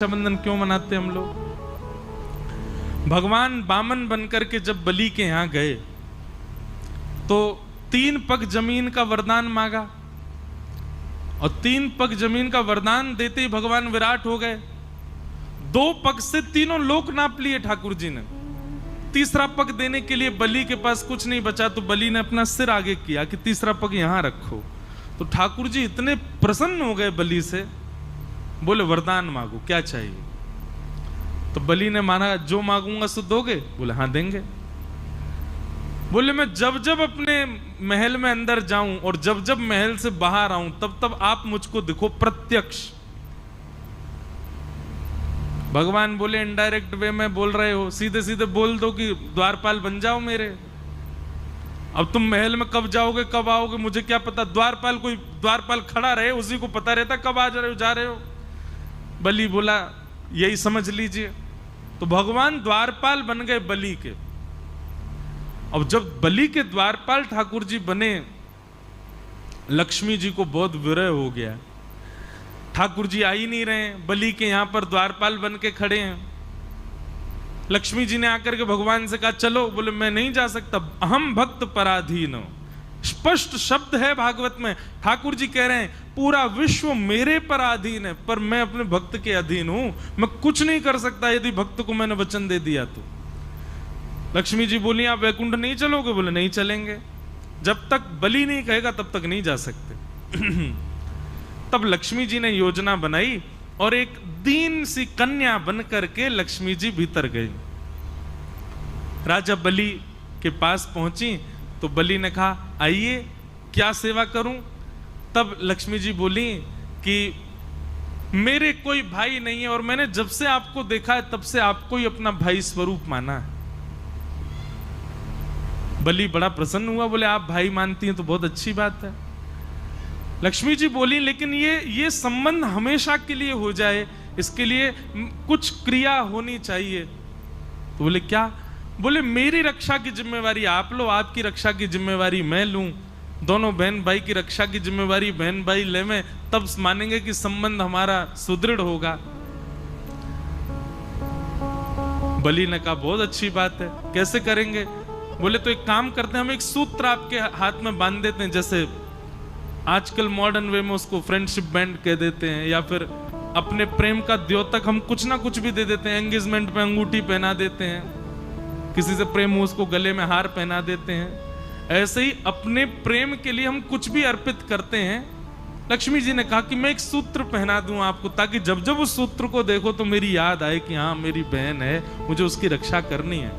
रक्षाबंधन क्यों मनाते हम लोग? भगवान बामन बनकर के जब बलि के यहां गए तो 3 पग जमीन का वरदान मांगा और 3 पग जमीन का वरदान देते ही भगवान विराट हो गए। 2 पग से तीनों लोक नाप लिए ठाकुर जी ने। तीसरा पग देने के लिए बलि के पास कुछ नहीं बचा तो बलि ने अपना सिर आगे किया कि तीसरा पग यहां रखो। तो ठाकुर जी इतने प्रसन्न हो गए बलि से, बोले वरदान मांगो, क्या चाहिए? तो बलि ने माना जो मांगूंगा सो दोगे? बोले हाँ देंगे। बोले मैं जब जब अपने महल में अंदर जाऊं और जब जब महल से बाहर आऊं तब तब आप मुझको दिखो प्रत्यक्ष। भगवान बोले इनडायरेक्ट वे में बोल रहे हो, सीधे सीधे बोल दो कि द्वारपाल बन जाओ मेरे। अब तुम महल में कब जाओगे कब आओगे मुझे क्या पता? द्वारपाल कोई द्वारपाल खड़ा रहे उसी को पता रहता कब आ रहे हो जा रहे हो। बलि बोला यही समझ लीजिए। तो भगवान द्वारपाल बन गए बलि के। अब जब बलि के द्वारपाल ठाकुर जी बने, लक्ष्मी जी को बहुत विरह हो गया। ठाकुर जी आ ही नहीं रहे, बलि के यहां पर द्वारपाल बन के खड़े हैं। लक्ष्मी जी ने आकर के भगवान से कहा चलो। बोले मैं नहीं जा सकता, अहम भक्त पराधीन हो। स्पष्ट शब्द है भागवत में। ठाकुर जी कह रहे हैं पूरा विश्व मेरे पर अधीन है पर मैं अपने भक्त के अधीन हूं, मैं कुछ नहीं कर सकता यदि भक्त को मैंने वचन दे दिया तो। लक्ष्मी जी बोली आप वैकुंठ नहीं चलोगे? बोले नहीं चलेंगे, जब तक बलि नहीं कहेगा तब तक नहीं जा सकते। तब लक्ष्मी जी ने योजना बनाई और एक दीन सी कन्या बन करके लक्ष्मी जी भीतर गई। राजा बलि के पास पहुंची तो बलि ने कहा आइए क्या सेवा करूं? तब लक्ष्मी जी बोली कि मेरे कोई भाई नहीं है और मैंने जब से आपको देखा है तब से आपको ही अपना भाई स्वरूप माना है। बलि बड़ा प्रसन्न हुआ, बोले आप भाई मानती हैं तो बहुत अच्छी बात है। लक्ष्मी जी बोली लेकिन ये संबंध हमेशा के लिए हो जाए इसके लिए कुछ क्रिया होनी चाहिए। तो बोले क्या? बोले मेरी रक्षा की जिम्मेवारी आप लो, आपकी रक्षा की जिम्मेवारी मैं लूं, दोनों बहन भाई की रक्षा की जिम्मेवारी बहन भाई ले में, तब मानेंगे कि संबंध हमारा सुदृढ़ होगा। बलि ने कहा बहुत अच्छी बात है, कैसे करेंगे? बोले तो एक काम करते हैं, हम एक सूत्र आपके हाथ में बांध देते हैं, जैसे आजकल मॉडर्न वे में उसको फ्रेंडशिप बैंड कह देते हैं, या फिर अपने प्रेम का द्योतक हम कुछ ना कुछ भी दे देते हैं। एंगेजमेंट पे अंगूठी पहना देते हैं, किसी से प्रेम हो उसको गले में हार पहना देते हैं। ऐसे ही अपने प्रेम के लिए हम कुछ भी अर्पित करते हैं। लक्ष्मी जी ने कहा कि मैं एक सूत्र पहना दूं आपको, ताकि जब जब उस सूत्र को देखो तो मेरी याद आए कि हाँ मेरी बहन है, मुझे उसकी रक्षा करनी है।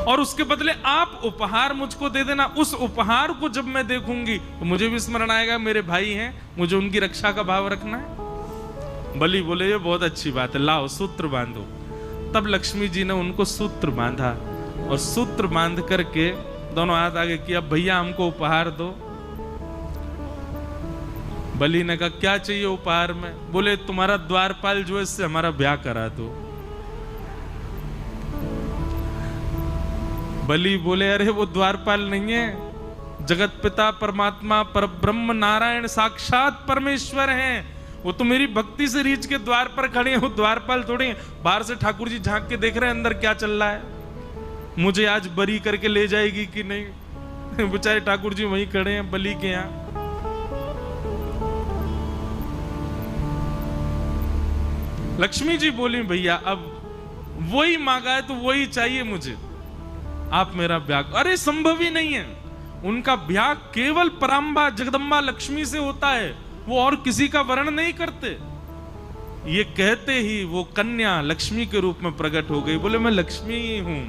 और उसके बदले आप उपहार मुझको दे देना। उस उपहार को जब मैं देखूंगी तो मुझे भी स्मरण आएगा मेरे भाई हैं, मुझे उनकी रक्षा का भाव रखना है। बलि बोले ये बहुत अच्छी बात है, लाओ सूत्र बांधो। तब लक्ष्मी जी ने उनको सूत्र बांधा और सूत्र बांध करके दोनों हाथ आगे किया, भैया हमको उपहार दो। बलि ने कहा क्या चाहिए उपहार में? बोले तुम्हारा द्वारपाल जो है इससे हमारा ब्याह करा दो। बलि बोले अरे वो द्वारपाल नहीं है, जगत पिता परमात्मा परब्रह्म नारायण साक्षात परमेश्वर हैं। वो तो मेरी भक्ति से रीछ के द्वार पर खड़े हैं, वो द्वारपाल थोड़े हैं। बाहर से ठाकुर जी झांक के देख रहे हैं अंदर क्या चल रहा है, मुझे आज बरी करके ले जाएगी कि नहीं। बेचारे ठाकुर जी वहीं खड़े हैं बलि के यहाँ। लक्ष्मी जी बोली भैया अब वही मांगा है तो वही चाहिए मुझे, आप मेरा ब्याह। अरे संभव ही नहीं है, उनका ब्याह केवल पराम्बा जगदम्बा लक्ष्मी से होता है, वो और किसी का वर्ण नहीं करते। ये कहते ही वो कन्या लक्ष्मी के रूप में प्रकट हो गई। बोले मैं लक्ष्मी ही हूं,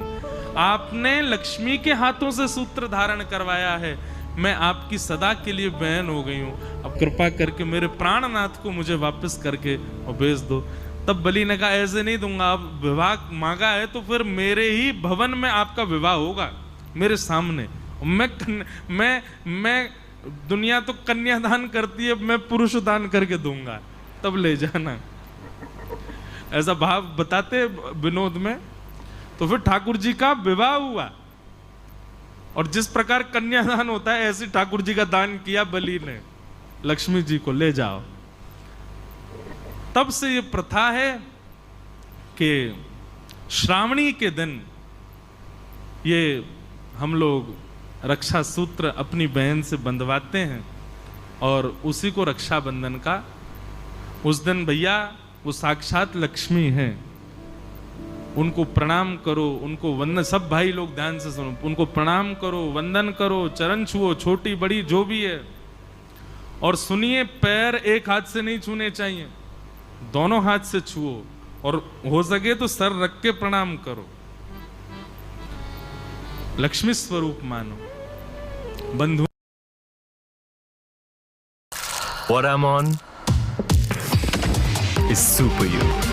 आपने लक्ष्मी के हाथों से सूत्र धारण करवाया है, मैं आपकी सदा के लिए बहन हो गई हूं। अब कृपा करके मेरे प्राणनाथ को मुझे वापस करके और भेज दो। तब बलि ने कहा ऐसे नहीं दूंगा, आप विवाह मांगा है तो फिर मेरे ही भवन में आपका विवाह होगा मेरे सामने। मैं दुनिया तो कन्यादान करती है, मैं पुरुष दान करके दूंगा, तब ले जाना। ऐसा भाव बताते विनोद में। तो फिर ठाकुर जी का विवाह हुआ और जिस प्रकार कन्यादान होता है ऐसे ठाकुर जी का दान किया बलि ने, लक्ष्मी जी को ले जाओ। तब से ये प्रथा है कि श्रावणी के दिन ये हम लोग रक्षा सूत्र अपनी बहन से बंधवाते हैं और उसी को रक्षाबंधन का, उस दिन भैया वो साक्षात लक्ष्मी है, उनको प्रणाम करो, उनको वंदन, सब भाई लोग ध्यान से सुनो, उनको प्रणाम करो, वंदन करो, चरण छुओ, छोटी बड़ी जो भी है। और सुनिए, पैर एक हाथ से नहीं छूने चाहिए, दोनों हाथ से छुओ, और हो सके तो सर रख के प्रणाम करो, लक्ष्मी स्वरूप मानो बंधु। What I'm on is super you.